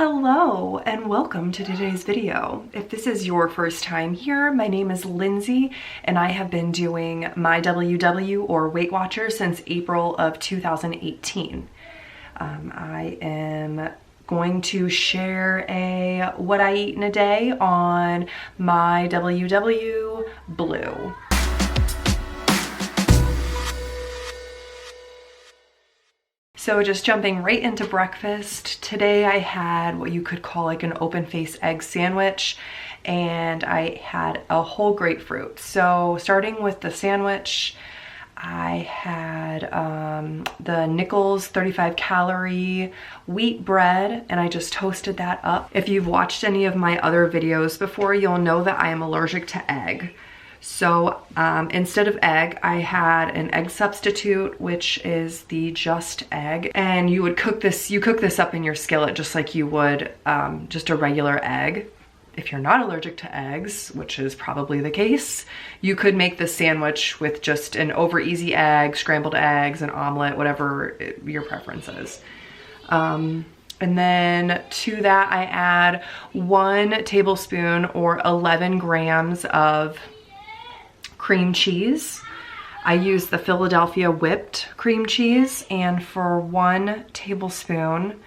Hello and welcome to today's video. If this is your first time here, my name is Lindsay and I have been doing myWW or Weight Watcher since April of 2018. I am going to share what I eat in a day on myWW Blue. So just jumping right into breakfast, today I had what you could call like an open-faced egg sandwich, and I had a whole grapefruit. So starting with the sandwich, I had the Nichols 35 calorie wheat bread, and I just toasted that up. If you've watched any of my other videos before, you'll know that I am allergic to egg. So instead of egg, I had an egg substitute, which is the JUSTegg, and you cook this up in your skillet just like you would just a regular egg. If you're not allergic to eggs, which is probably the case, you could make this sandwich with just an over easy egg, scrambled eggs, an omelet, whatever your preference is. And then to that I add 1 tablespoon or 11 grams of cream cheese. I use the Philadelphia whipped cream cheese, and for 1 tablespoon,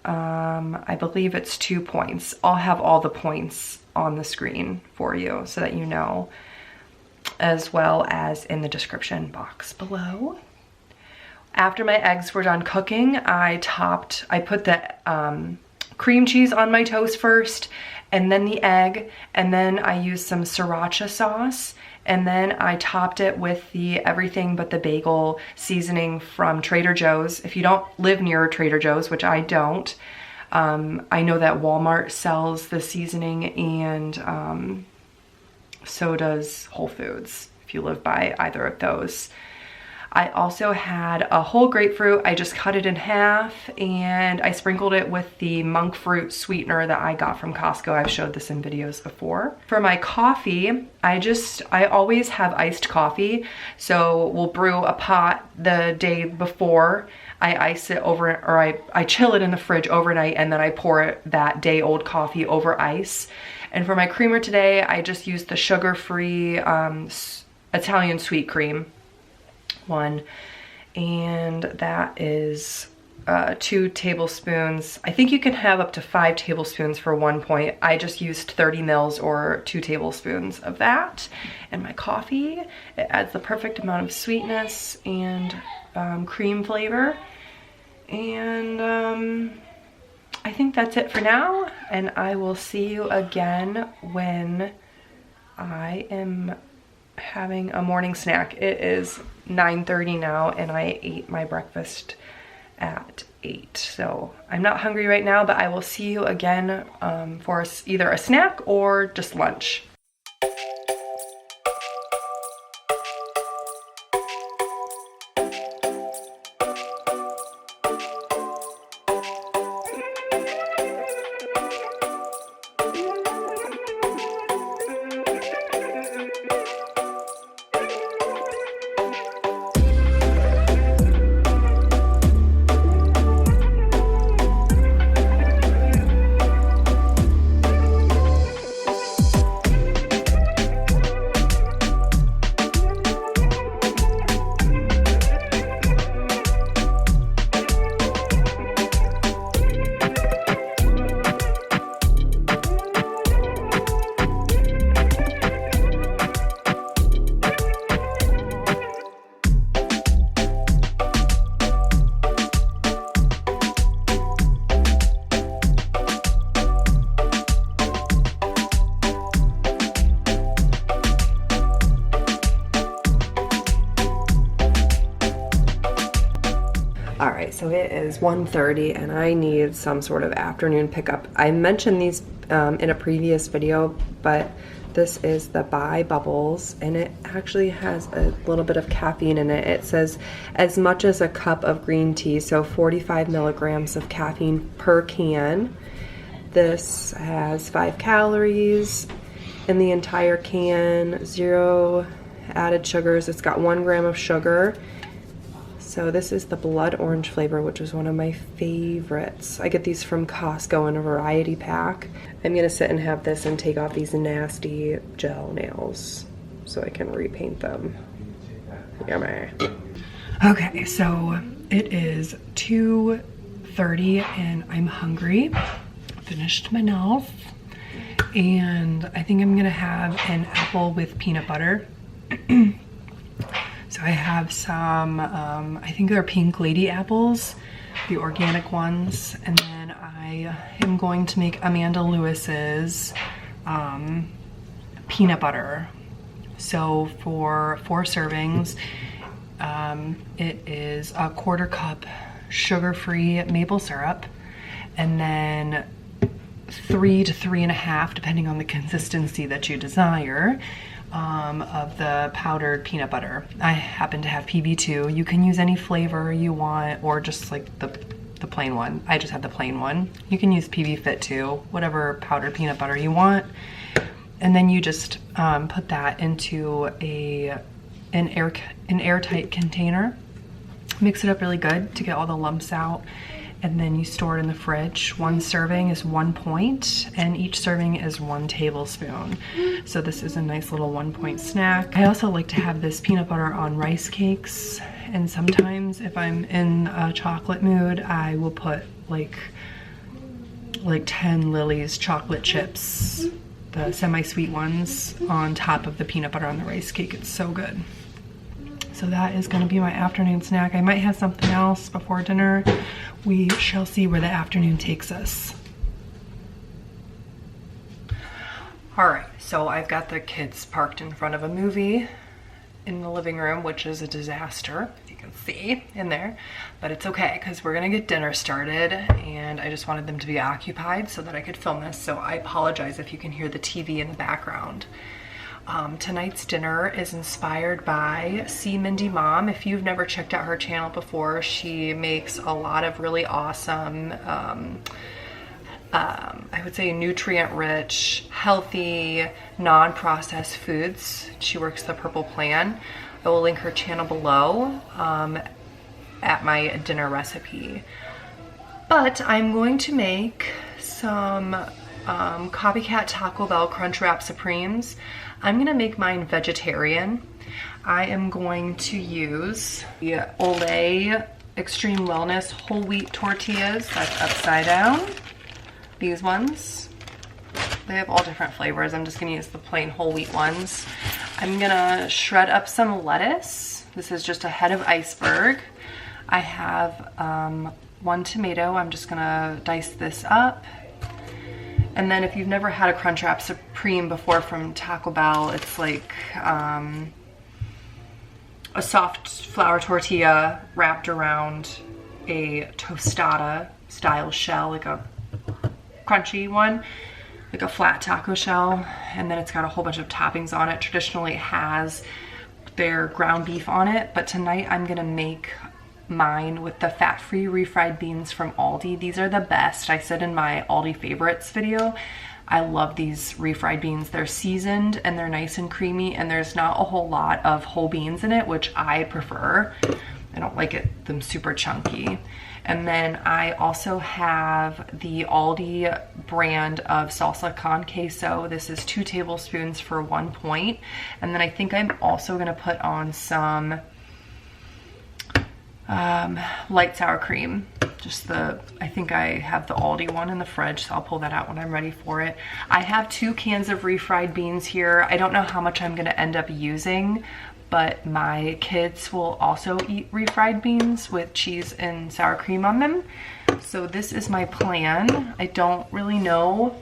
I believe it's 2 points. I'll have all the points on the screen for you so that you know, as well as in the description box below. After my eggs were done cooking, I put the cream cheese on my toast first, and then the egg, and then I used some sriracha sauce, and then I topped it with the everything but the bagel seasoning from Trader Joe's. If you don't live near Trader Joe's, which I don't, I know that Walmart sells the seasoning, and so does Whole Foods if you live by either of those. I also had a whole grapefruit. I just cut it in half and I sprinkled it with the Monkfruit sweetener that I got from Costco. I've showed this in videos before. For my coffee, I always have iced coffee. So we'll brew a pot the day before. I ice it over, or I chill it in the fridge overnight, and then I pour it that day old coffee over ice. And for my creamer today, I just used the sugar-free Italian sweet cream one, and that is 2 tablespoons. I think you can have up to 5 tablespoons for 1 point. I just used 30 mils or 2 tablespoons of that. And my coffee, it adds the perfect amount of sweetness and cream flavor. And I think that's it for now, and I will see you again when I am having a morning snack. It is 9:30 now, and I ate my breakfast at 8. So I'm not hungry right now, but I will see you again for either a snack or just lunch. Alright, so it is 1:30 and I need some sort of afternoon pickup. I mentioned these in a previous video, but this is the Bai Bubbles, and it actually has a little bit of caffeine in it. It says as much as a cup of green tea, so 45 milligrams of caffeine per can. This has 5 calories in the entire can, 0 added sugars. It's got 1 gram of sugar. So this is the blood orange flavor, which is one of my favorites. I get these from Costco in a variety pack. I'm gonna sit and have this and take off these nasty gel nails so I can repaint them. Yummy. Okay, so it is 2:30 and I'm hungry. Finished my nails. And I think I'm gonna have an apple with peanut butter. So I have some, I think they're pink lady apples, the organic ones. And then I am going to make Amanda Lewis's peanut butter. So for 4 servings, it is a 1/4 cup sugar-free maple syrup, and then 3 to 3.5, depending on the consistency that you desire, of the powdered peanut butter. I happen to have PB2. You can use any flavor you want, or just like the plain one. I just have the plain one. You can use PB Fit too, whatever powdered peanut butter you want. And then you just put that into an airtight container. Mix it up really good to get all the lumps out. And then you store it in the fridge. 1 serving is 1 point, and each serving is 1 tablespoon. So this is a nice little 1 point snack. I also like to have this peanut butter on rice cakes, and sometimes if I'm in a chocolate mood, I will put like 10 Lily's chocolate chips, the semi-sweet ones, on top of the peanut butter on the rice cake. It's so good. So that is gonna be my afternoon snack. I might have something else before dinner. We shall see where the afternoon takes us. All right, so I've got the kids parked in front of a movie in the living room, which is a disaster, as you can see in there, but it's okay because we're gonna get dinner started, and I just wanted them to be occupied so that I could film this, so I apologize if you can hear the TV in the background. Tonight's dinner is inspired by See Mindy Mom. If you've never checked out her channel before, she makes a lot of really awesome, I would say nutrient-rich, healthy, non-processed foods. She works the Purple Plan. I will link her channel below at my dinner recipe. But I'm going to make some copycat Taco Bell Crunchwrap Supremes. I'm gonna make mine vegetarian. I am going to use the Olay Xtreme Wellness whole wheat tortillas. That's upside down. These ones. They have all different flavors. I'm just gonna use the plain whole wheat ones. I'm gonna shred up some lettuce. This is just a head of iceberg. I have 1 tomato. I'm just gonna dice this up. And then if you've never had a Crunchwrap Supreme before from Taco Bell, it's like a soft flour tortilla wrapped around a tostada style shell, like a crunchy one, like a flat taco shell. And then it's got a whole bunch of toppings on it. Traditionally it has their ground beef on it, but tonight I'm gonna make mine with the fat-free refried beans from Aldi. These are the best. I said in my Aldi favorites video, I love these refried beans. They're seasoned and they're nice and creamy, and there's not a whole lot of whole beans in it, which I prefer. I don't like them super chunky. And then I also have the Aldi brand of salsa con queso. This is 2 tablespoons for 1 point. And then I think I'm also gonna put on some light sour cream. I think I have the Aldi one in the fridge, so I'll pull that out when I'm ready for it. I have 2 cans of refried beans here. I don't know how much I'm gonna end up using, but my kids will also eat refried beans with cheese and sour cream on them. So this is my plan. I don't really know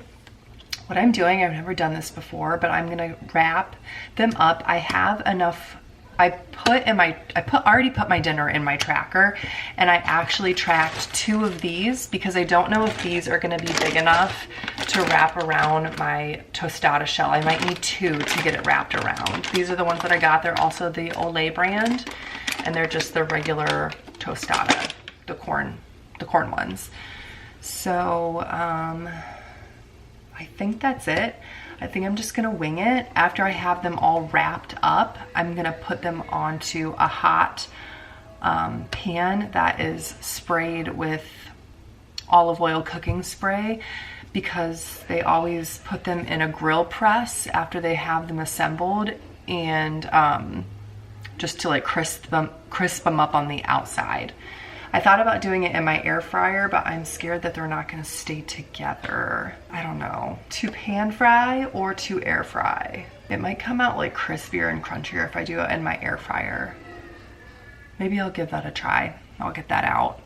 what I'm doing. I've never done this before, but I'm gonna wrap them up. I have enough. I already put my dinner in my tracker, and I actually tracked 2 of these because I don't know if these are gonna be big enough to wrap around my tostada shell. I might need 2 to get it wrapped around. These are the ones that I got. They're also the Olay brand, and they're just the regular tostada, the corn ones. So I think that's it. I think I'm just gonna wing it. After I have them all wrapped up, I'm gonna put them onto a hot pan that is sprayed with olive oil cooking spray, because they always put them in a grill press after they have them assembled, and just to like crisp them up on the outside. I thought about doing it in my air fryer, but I'm scared that they're not gonna stay together. I don't know. To pan fry or to air fry? It might come out like crispier and crunchier if I do it in my air fryer. Maybe I'll give that a try. I'll get that out.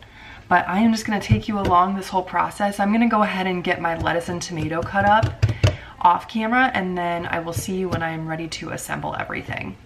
But I am just gonna take you along this whole process. I'm gonna go ahead and get my lettuce and tomato cut up off camera, and then I will see you when I'm ready to assemble everything.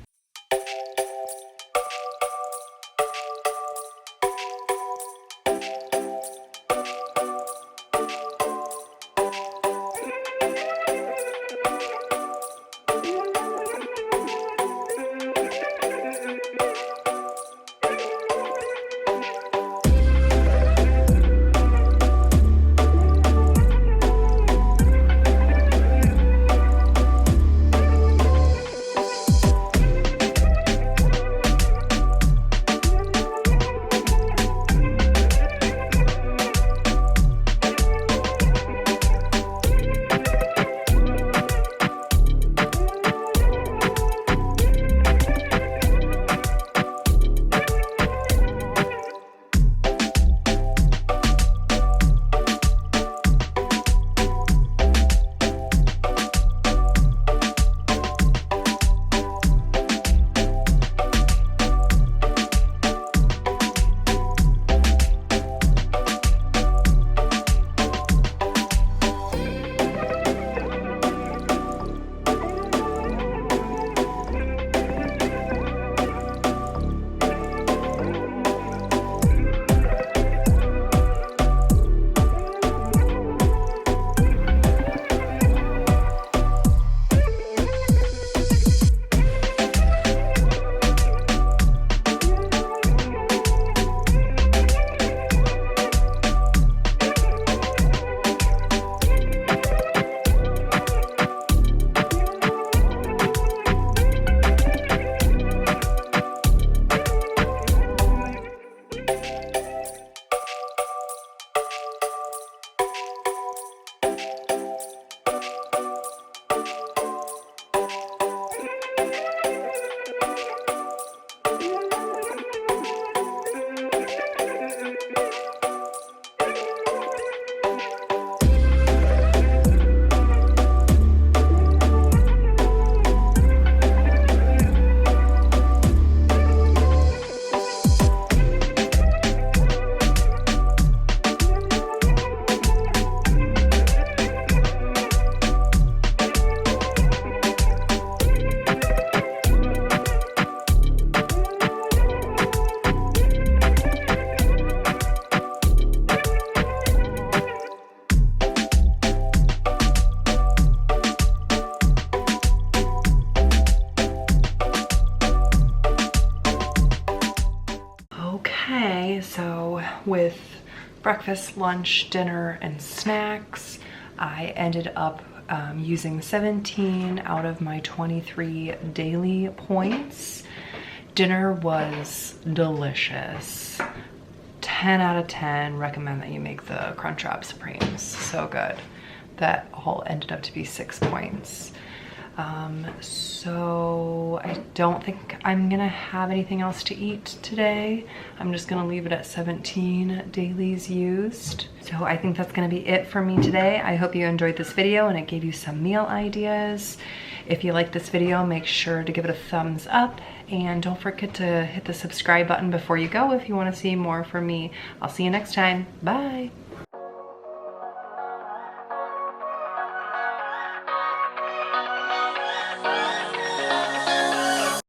So with breakfast, lunch, dinner, and snacks, I ended up using 17 out of my 23 daily points. Dinner was delicious. 10 out of 10, recommend that you make the Crunchwrap Supremes, so good. That all ended up to be 6 points. So I don't think I'm gonna have anything else to eat today. I'm just gonna leave it at 17 dailies used. So I think that's gonna be it for me today. I hope you enjoyed this video and it gave you some meal ideas. If you like this video, make sure to give it a thumbs up, and don't forget to hit the subscribe button before you go if you wanna see more from me. I'll see you next time. Bye.